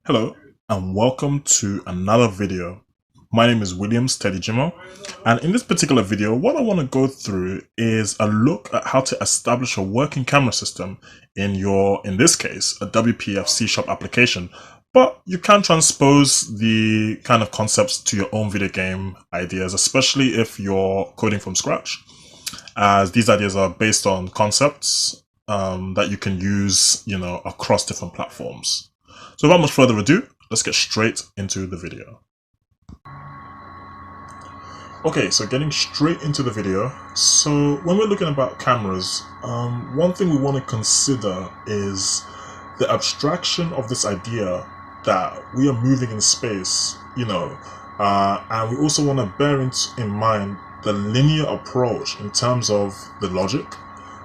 Hello and welcome to another video. My name is William Steady Jimmo, and in this particular video what I want to go through is a look at how to establish a working camera system in in this case, a WPF C# application, but you can transpose the kind of concepts to your own video game ideas, especially if you're coding from scratch, as these ideas are based on concepts that you can use, across different platforms. So without much further ado, let's get straight into the video. Okay, so getting straight into the video. So when we're looking about cameras, one thing we want to consider is the abstraction of this idea that we are moving in space, and we also want to bear in mind the linear approach in terms of the logic,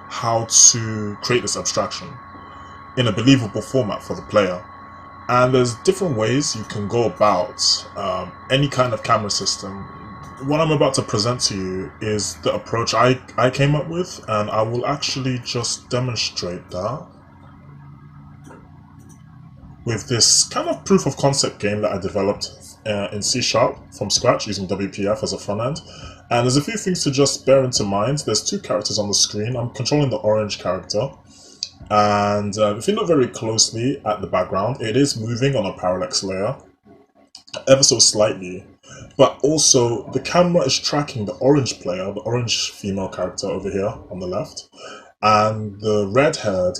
how to create this abstraction in a believable format for the player. And there's different ways you can go about any kind of camera system. What I'm about to present to you is the approach I came up with, and I will actually just demonstrate that with this kind of proof of concept game that I developed in C# from scratch using WPF as a front end. And there's a few things to just bear into mind. There's two characters on the screen. I'm controlling the orange character. And if you look very closely at the background, it is moving on a parallax layer, ever so slightly, but also the camera is tracking the orange player, the orange female character over here on the left, and the red-haired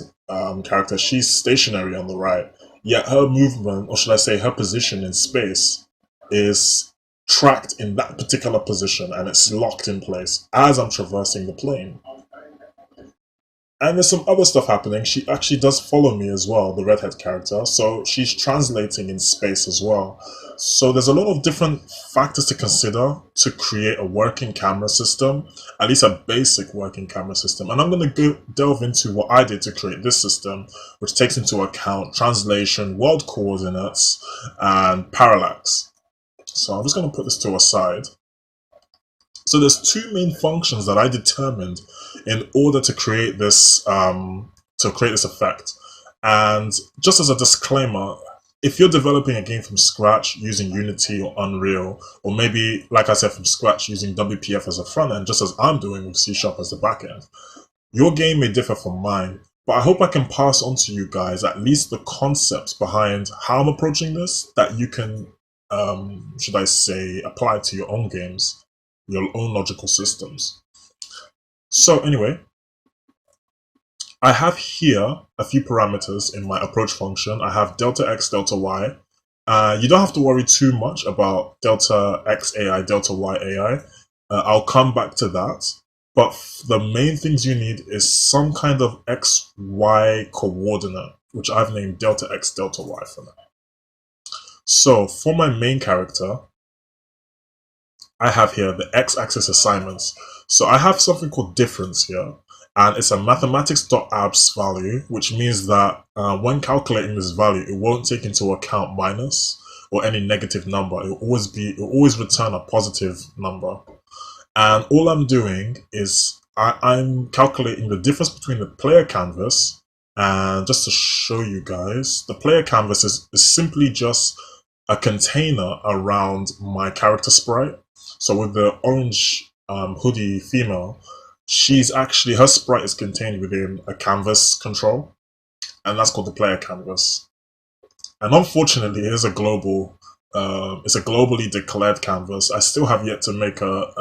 character, she's stationary on the right, yet her movement, or should I say her position in space, is tracked in that particular position, and it's locked in place as I'm traversing the plane. And there's some other stuff happening. She actually does follow me as well, the redhead character, so she's translating in space as well. So there's a lot of different factors to consider to create a working camera system, at least a basic working camera system. And I'm going to delve into what I did to create this system, which takes into account translation, world coordinates, and parallax. So I'm just going to put this to a side. So there's two main functions that I determined in order to create this effect. And just as a disclaimer, if you're developing a game from scratch using Unity or Unreal, or maybe, like I said, from scratch using WPF as a front end, just as I'm doing with C# as the back end, your game may differ from mine. But I hope I can pass on to you guys at least the concepts behind how I'm approaching this that you can, should I say, apply to your own games, your own logical systems. So anyway, I have here a few parameters in my approach function. I have delta x, delta y. You don't have to worry too much about delta x AI, delta y AI. I'll come back to that. But the main things you need is some kind of x, y coordinate, which I've named delta x, delta y for now. So for my main character, I have here the x-axis assignments. So I have something called difference here, and it's a mathematics.abs value, which means that when calculating this value, it won't take into account minus or any negative number. It will always return a positive number. And all I'm doing is I'm calculating the difference between the player canvas, and just to show you guys, the player canvas is simply just a container around my character sprite. So with the orange hoodie female, her sprite is contained within a canvas control, and that's called the player canvas. And unfortunately, it's a globally declared canvas. I still have yet to make a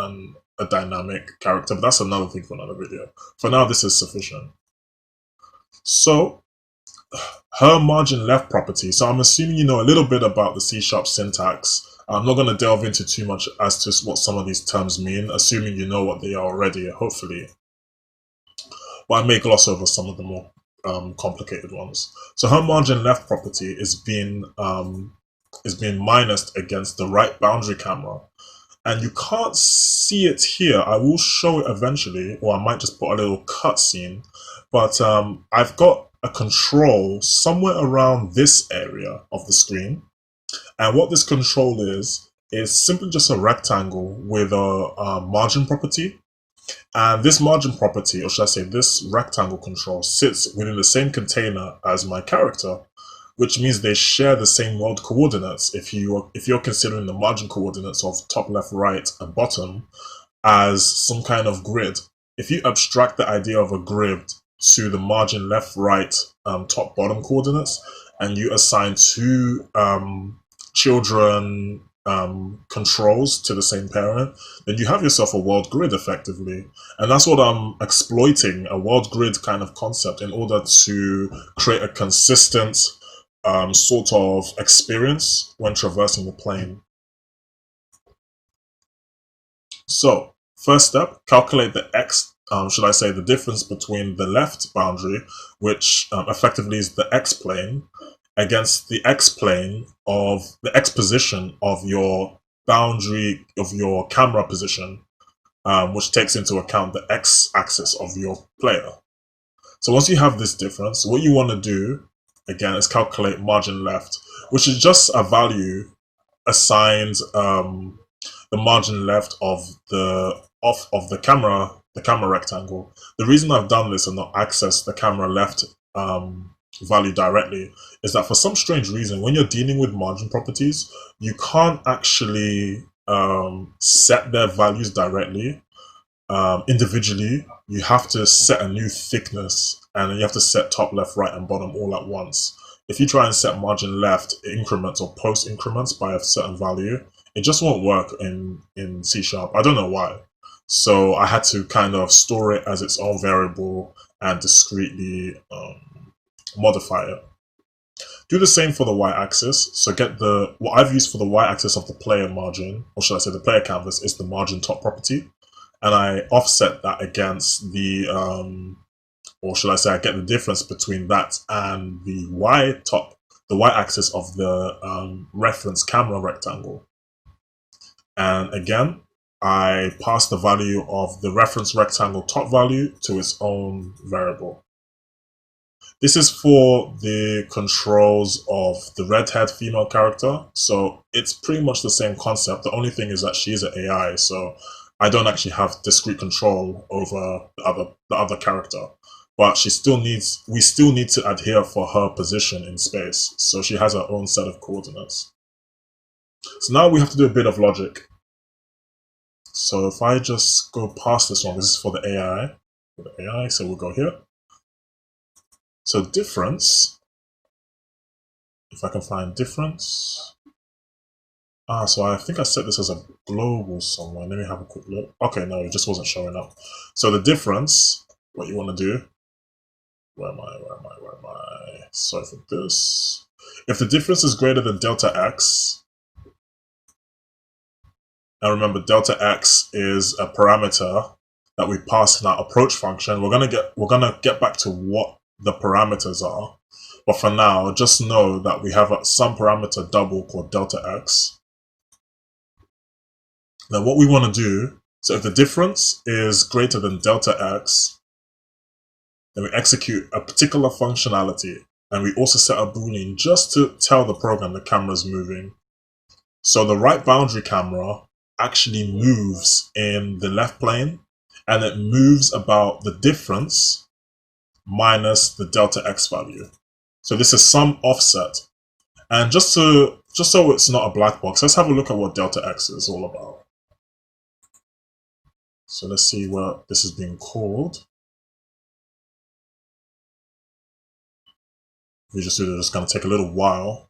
dynamic character, but that's another thing for another video. For now, this is sufficient. So her margin left property. So I'm assuming you know a little bit about the C# syntax. I'm not going to delve into too much as to what some of these terms mean, assuming you know what they are already, hopefully. But I may gloss over some of the more complicated ones. So her margin left property is being minused against the right boundary camera. And you can't see it here. I will show it eventually, or I might just put a little cutscene. But I've got a control somewhere around this area of the screen. And what this control is simply just a rectangle with a margin property. And this margin property, or should I say this rectangle control, sits within the same container as my character, which means they share the same world coordinates. If you're considering the margin coordinates of top, left, right, and bottom as some kind of grid, if you abstract the idea of a grid to the margin left, right, top, bottom coordinates, and you assign two children controls to the same parent, then you have yourself a world grid effectively. And that's what I'm exploiting, a world grid kind of concept, in order to create a consistent sort of experience when traversing the plane. So, first step, calculate the x, should I say the difference between the left boundary, which effectively is the x-plane, against the x-plane of the x position of your boundary of your camera position, which takes into account the x-axis of your player. So once you have this difference, what you want to do, again, is calculate margin left, which is just a value assigned the margin left of the camera rectangle. The reason I've done this and not access the camera left value directly is that for some strange reason, when you're dealing with margin properties, you can't actually set their values directly. Individually, you have to set a new thickness, and then you have to set top, left, right, and bottom all at once. If you try and set margin left increments or post increments by a certain value, it just won't work in C#. I don't know why. So I had to kind of store it as its own variable and discretely modify it. Do the same for the y-axis. So get what I've used for the y-axis of the player margin, or should I say the player canvas, is the margin top property. And I offset that against the, or should I say I get the difference between that and the y-axis of the reference camera rectangle. And again, I pass the value of the reference rectangle top value to its own variable. This is for the controls of the red-haired female character, so it's pretty much the same concept. The only thing is that she's an AI, so I don't actually have discrete control over the other character. But we still need to adhere for her position in space, so she has her own set of coordinates. So now we have to do a bit of logic. So if I just go past this one, this is for the AI, so we'll go here. So difference, if I can find difference. So I think I set this as a global somewhere. Let me have a quick look. Okay, no, it just wasn't showing up. So the difference, what you want to do, where am I? Sorry for this. If the difference is greater than delta x, and remember delta x is a parameter that we pass in our approach function, we're gonna get back to what the parameters are. But for now, just know that we have some parameter double called delta x. Now what we want to do, so if the difference is greater than delta x, then we execute a particular functionality, and we also set a boolean just to tell the program the camera is moving. So the right boundary camera actually moves in the left plane, and it moves about the difference minus the delta x value. So this is some offset. And just so it's not a black box, let's have a look at what delta x is all about. So let's see what this is being called. Visual Studio is going to take a little while.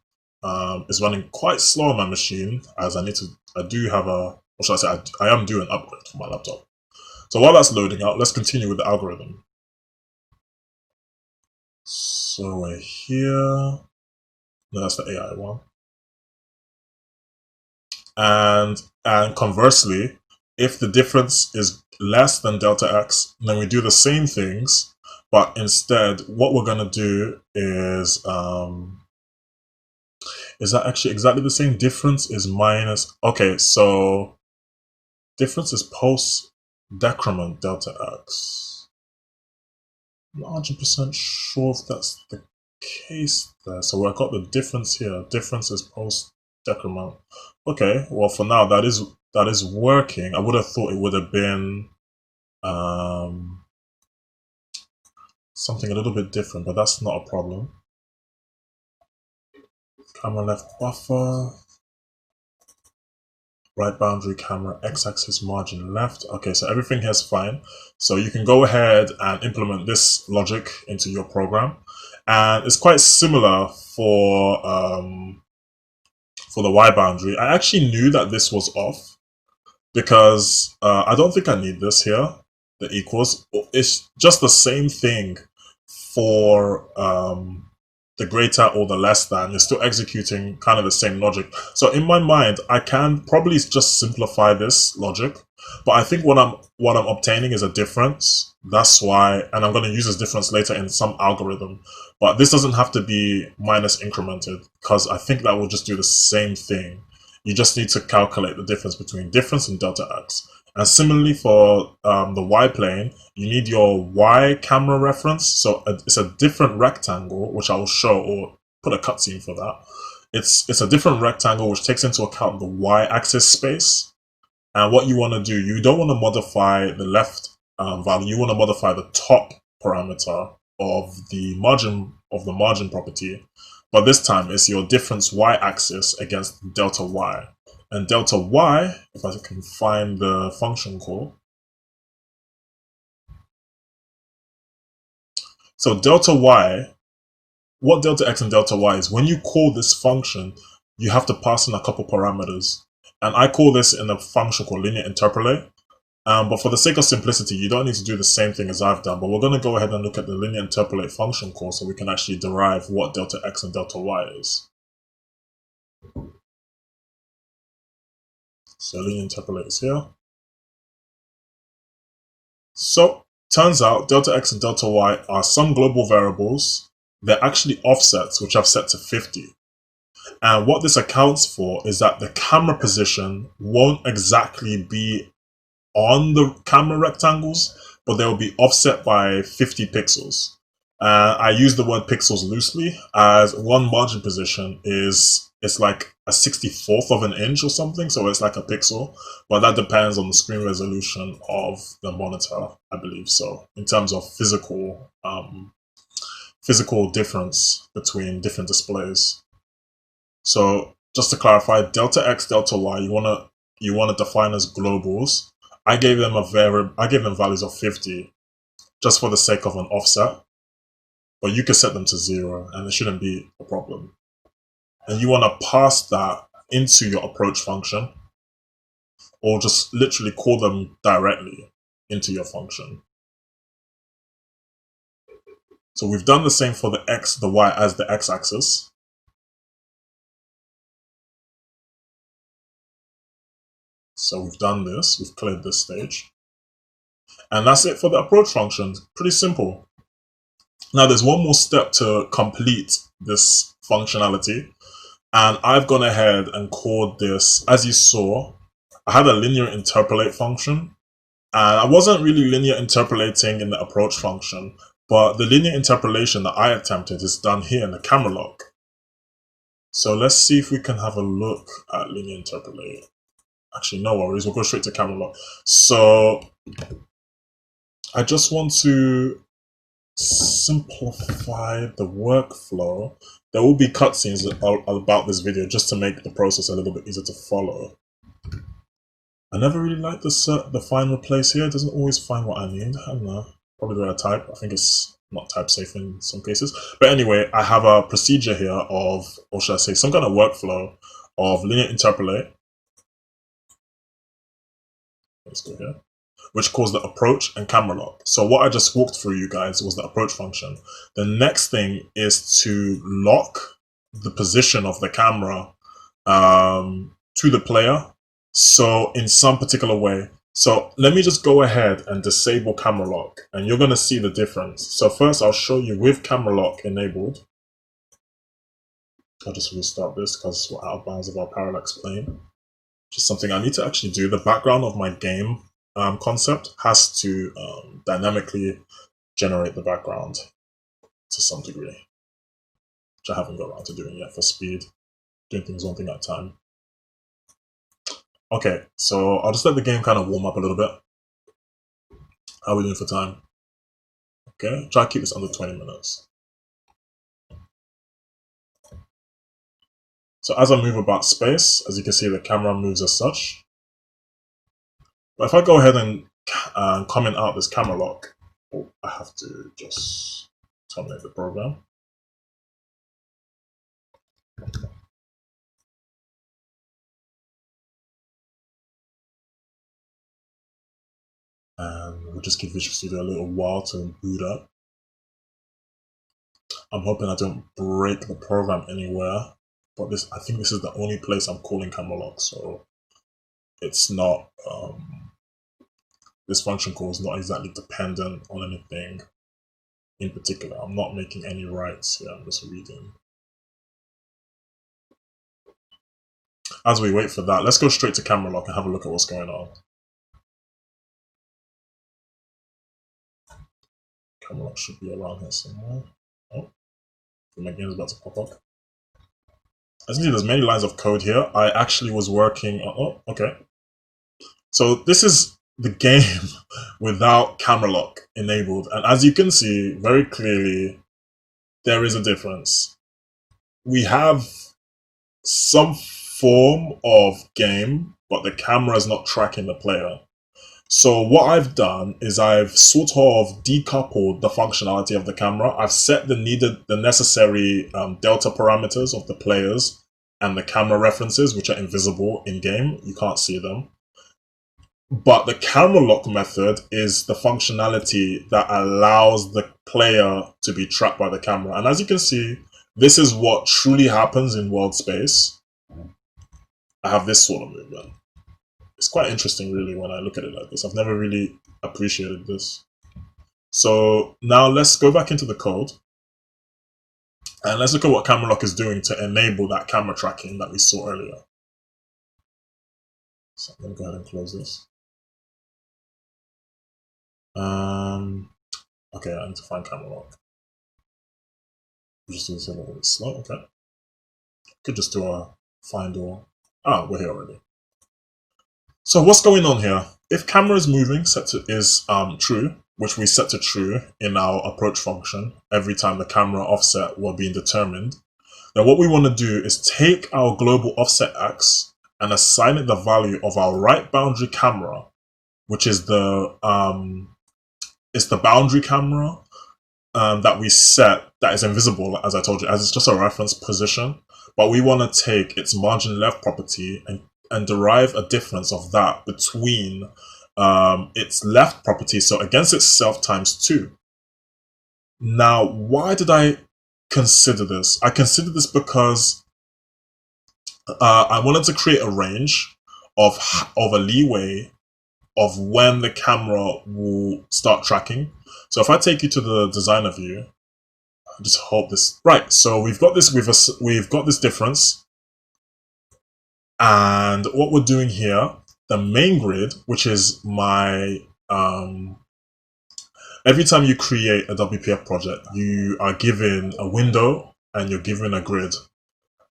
It's running quite slow on my machine, as I do have a, or should I say, I am doing an upgrade for my laptop. So while that's loading out, let's continue with the algorithm. So we're here. No, that's the AI one. And conversely, if the difference is less than delta x, then we do the same things, but instead what we're going to do is that actually exactly the same? Difference is minus, okay, so difference is post decrement delta x. I'm not 100% sure if that's the case there. So I've got the difference here. Difference is post decrement. Okay, well for now that is working. I would have thought it would have been something a little bit different, but that's not a problem. camera left buffer, right boundary camera, x-axis margin left. Okay, so everything here is fine. So you can go ahead and implement this logic into your program. And it's quite similar for the y boundary. I actually knew that this was off because I don't think I need this here, the equals. It's just the same thing for the greater or the less than. You're still executing kind of the same logic. So in my mind, I can probably just simplify this logic, but I think what I'm obtaining is a difference. That's why, and I'm going to use this difference later in some algorithm, but this doesn't have to be minus incremented because I think that will just do the same thing. You just need to calculate the difference between difference and delta x. And similarly for the y plane, you need your y camera reference. So it's a different rectangle, which I will show or put a cutscene for that. It's a different rectangle which takes into account the y axis space. And what you want to do, you don't want to modify the left value. You want to modify the top parameter of the margin property. But this time it's your difference y axis against delta y. And delta y, if I can find the function call. So delta y, what delta x and delta y is, when you call this function, you have to pass in a couple parameters. And I call this in a function called linear interpolate. But for the sake of simplicity, you don't need to do the same thing as I've done. But we're going to go ahead and look at the linear interpolate function call so we can actually derive what delta x and delta y is. So linear interpolate is here. So turns out delta x and delta y are some global variables. They're actually offsets, which I've set to 50. And what this accounts for is that the camera position won't exactly be on the camera rectangles, but they'll be offset by 50 pixels. I use the word pixels loosely, as one margin position it's like a 64th of an inch or something, so it's like a pixel, but that depends on the screen resolution of the monitor, I believe. So in terms of physical difference between different displays. So just to clarify, delta x, delta y, you wanna define as globals. I gave them values of 50 just for the sake of an offset, but you can set them to 0 and it shouldn't be a problem. And you want to pass that into your approach function, or just literally call them directly into your function. So we've done the same for the x, the y as the x-axis. So we've done this, we've cleared this stage. And that's it for the approach function. Pretty simple. Now there's one more step to complete this functionality. And I've gone ahead and called this, as you saw, I had a linear interpolate function. And I wasn't really linear interpolating in the approach function, but the linear interpolation that I attempted is done here in the camera lock. So let's see if we can have a look at linear interpolate. Actually, no worries, we'll go straight to camera lock. So I just want to simplify the workflow. There will be cutscenes about this video just to make the process a little bit easier to follow. I never really like the find replace here. It doesn't always find what I need. I don't know. Probably the way I type. I think it's not type safe in some cases. But anyway, I have a procedure here of, or should I say, some kind of workflow of linear interpolate. Let's go here. Which calls the approach and camera lock. So what I just walked through, you guys, was the approach function. The next thing is to lock the position of the camera to the player. So in some particular way. So let me just go ahead and disable camera lock and you're going to see the difference. So first I'll show you with camera lock enabled. I'll just restart this because we're out of bounds of our parallax plane. Which is something I need to actually do. The background of my game concept has to dynamically generate the background to some degree, which I haven't got around to doing yet for speed, doing things one thing at a time. Okay, so I'll just let the game kind of warm up a little bit. How are we doing for time? Okay, try to keep this under 20 minutes. So as I move about space, as you can see, the camera moves as such. But if I go ahead and comment out this camera lock, I have to just terminate the program. And we'll just give Visual Studio a little while to boot up. I'm hoping I don't break the program anywhere, but I think this is the only place I'm calling camera lock, so it's not, this function call is not exactly dependent on anything in particular. I'm not making any writes here, I'm just reading. As we wait for that, let's go straight to camera lock and have a look at what's going on. Camera lock should be around here somewhere. Oh, my game is about to pop up. As you can see, there's many lines of code here. I actually was working on, oh, okay. So this is the game without camera lock enabled. And as you can see very clearly, there is a difference. We have some form of game, but the camera is not tracking the player. So what I've done is I've sort of decoupled the functionality of the camera. I've set the necessary delta parameters of the players and the camera references, which are invisible in game. You can't see them. But the camera lock method is the functionality that allows the player to be tracked by the camera. And as you can see, this is what truly happens in world space. I have this sort of movement. It's quite interesting, really, when I look at it like this. I've never really appreciated this. So now let's go back into the code. And let's look at what camera lock is doing to enable that camera tracking that we saw earlier. So I'm going to go ahead and close this. Okay, I need to find camera lock. Just do this a little bit slow, okay. Could just do a find all. Ah, we're here already. So what's going on here? If camera is moving, set to is true, which we set to true in our approach function every time the camera offset will be determined, then what we want to do is take our global offset x and assign it the value of our right boundary camera, which is the boundary camera that we set that is invisible, as I told you, as it's just a reference position. But we want to take its margin left property and derive a difference of that between its left property, so against itself times 2. Now, why did I consider this? I considered this because I wanted to create a range of a leeway of when the camera will start tracking. So if I take you to the designer view, I just hope this right. So we've got this difference, and what we're doing here, the main grid, which is my every time you create a WPF project, you are given a window and you're given a grid.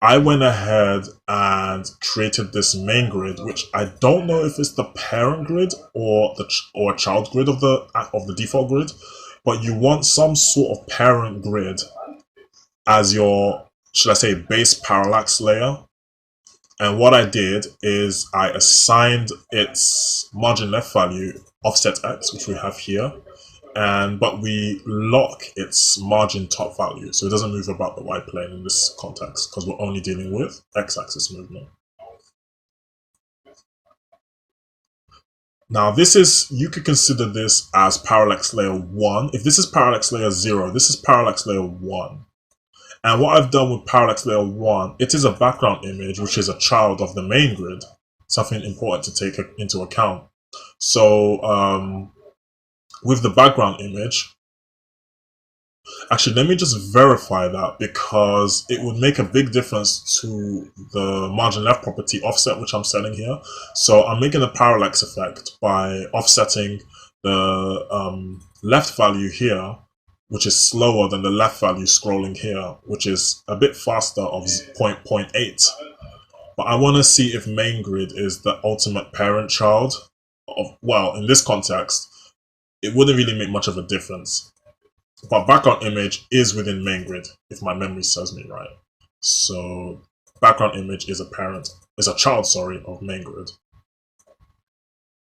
I went ahead and created this main grid, which I don't know if it's the parent grid or a child grid of the default grid, but you want some sort of parent grid as your, should I say, base parallax layer. And what I did is I assigned its margin left value offset x, which we have here, but we lock its margin top value, so it doesn't move about the y plane in this context, because we're only dealing with x-axis movement. Now this is, you could consider this as parallax layer 1. If this is parallax layer 0, this is parallax layer 1. And what I've done with parallax layer 1, it is a background image, which is a child of the main grid, something important to take into account. So with the background image, actually, let me just verify that, because it would make a big difference to the margin left property offset, which I'm setting here. So I'm making a parallax effect by offsetting the left value here, which is slower than the left value scrolling here, which is a bit faster of 0.8. But I want to see if main grid is the ultimate parent child of, well, in this context, it wouldn't really make much of a difference. But background image is within main grid, if my memory serves me right. So background image is a child, sorry, of main grid.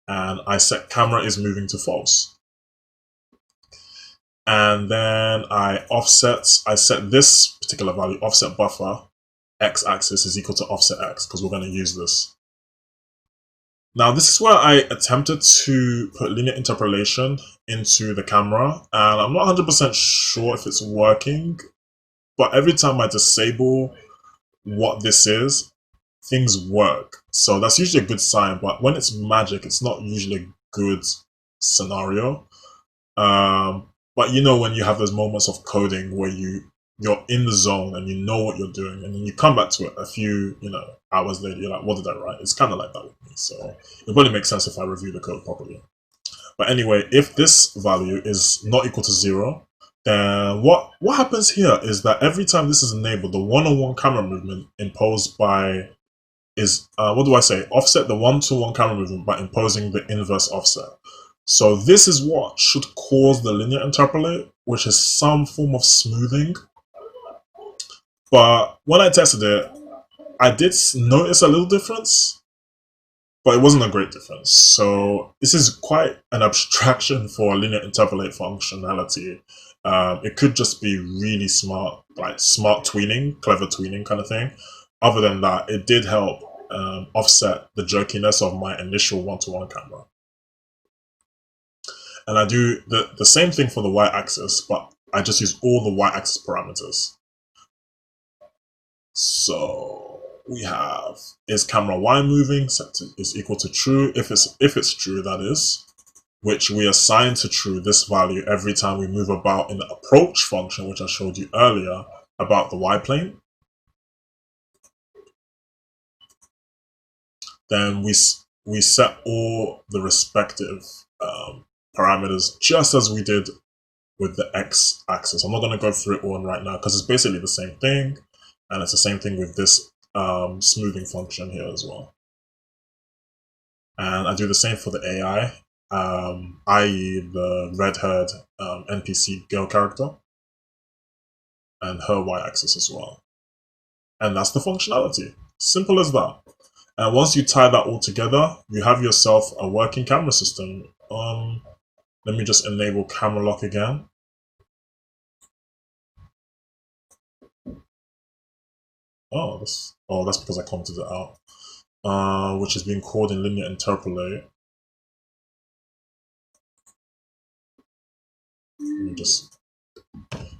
And I set camera is moving to false. And then I set this particular value, offset buffer, x-axis is equal to offset x, because we're going to use this. Now, this is where I attempted to put linear interpolation into the camera, and I'm not 100% sure if it's working, but every time I disable what this is, things work. So that's usually a good sign, but when it's magic, it's not usually a good scenario. But you know, when you have those moments of coding where you're in the zone and you know what you're doing, and then you come back to it a few hours later, you're like, what did I write? It's kind of like that with me. So it probably makes sense if I review the code properly. But anyway, if this value is not equal to 0, then what happens here is that every time this is enabled, the one-on-one camera movement imposed by offset the one-to-one camera movement by imposing the inverse offset. So this is what should cause the linear interpolate, which is some form of smoothing. But when I tested it, I did notice a little difference, but it wasn't a great difference. So this is quite an abstraction for linear interpolate functionality. It could just be really smart, like smart tweening, clever tweening kind of thing. Other than that, it did help offset the jerkiness of my initial one-to-one camera. And I do the same thing for the y-axis, but I just use all the y-axis parameters. So we have, is camera y moving, set to, is equal to true. If it's true, that is, which we assign to true this value every time we move about in the approach function, which I showed you earlier about the y-plane. Then we set all the respective parameters just as we did with the x-axis. I'm not going to go through it all right now because it's basically the same thing, and it's the same thing with this smoothing function here as well. And I do the same for the AI, i.e. the red-haired NPC girl character, and her y-axis as well. And that's the functionality. Simple as that. And once you tie that all together, you have yourself a working camera system. Let me just enable camera lock again. Oh, that's because I commented it out. Which is being called in linear interpolate. Let me just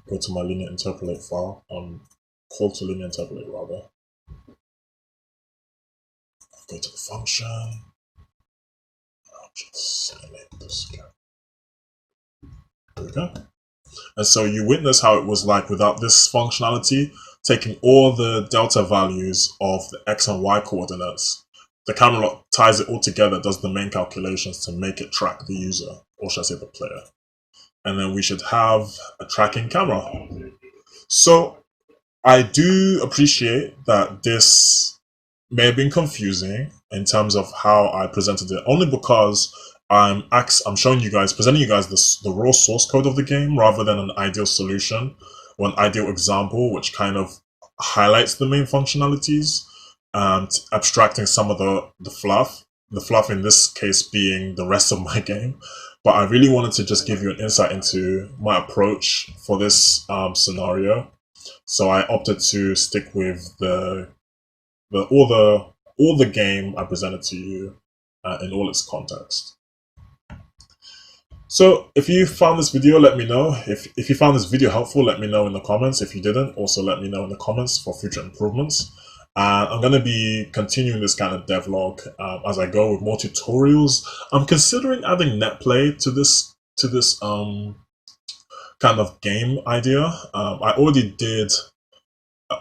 go to my linear interpolate file. Call to linear interpolate rather. Go to the function. I'll just enable this again. There we go. And so you witness how it was like without this functionality, taking all the delta values of the x and y coordinates. The camera lock ties it all together, does the main calculations to make it track the user, or should I say the player. And then we should have a tracking camera. So I do appreciate that this may have been confusing in terms of how I presented it, only because I'm presenting you guys the raw source code of the game rather than an ideal solution or an ideal example, which kind of highlights the main functionalities and abstracting some of the fluff. The fluff in this case being the rest of my game. But I really wanted to just give you an insight into my approach for this scenario. So I opted to stick with all the game I presented to you in all its context. So if you found this video, let me know. If you found this video helpful, let me know in the comments. If you didn't, also let me know in the comments for future improvements. I'm going to be continuing this kind of devlog as I go with more tutorials. I'm considering adding netplay to this kind of game idea. I already did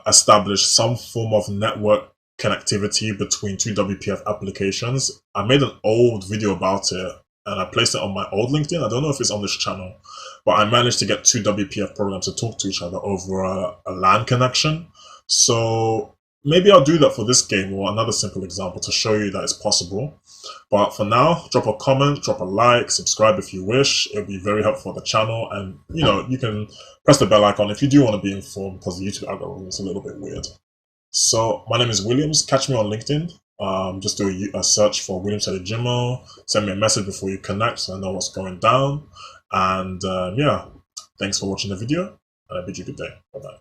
establish some form of network connectivity between two WPF applications. I made an old video about it and I placed it on my old LinkedIn. I don't know if it's on this channel, but I managed to get two WPF programs to talk to each other over a LAN connection. So maybe I'll do that for this game or another simple example to show you that it's possible. But for now, drop a comment, drop a like, subscribe if you wish. It'll be very helpful for the channel. And you can press the bell icon if you do want to be informed, because the YouTube algorithm is a little bit weird. So my name is Williams. Catch me on LinkedIn. Just do a search for Williams at the Gmail. Send me a message before you connect so I know what's going down. And yeah, thanks for watching the video, and I bid you good day. Bye bye.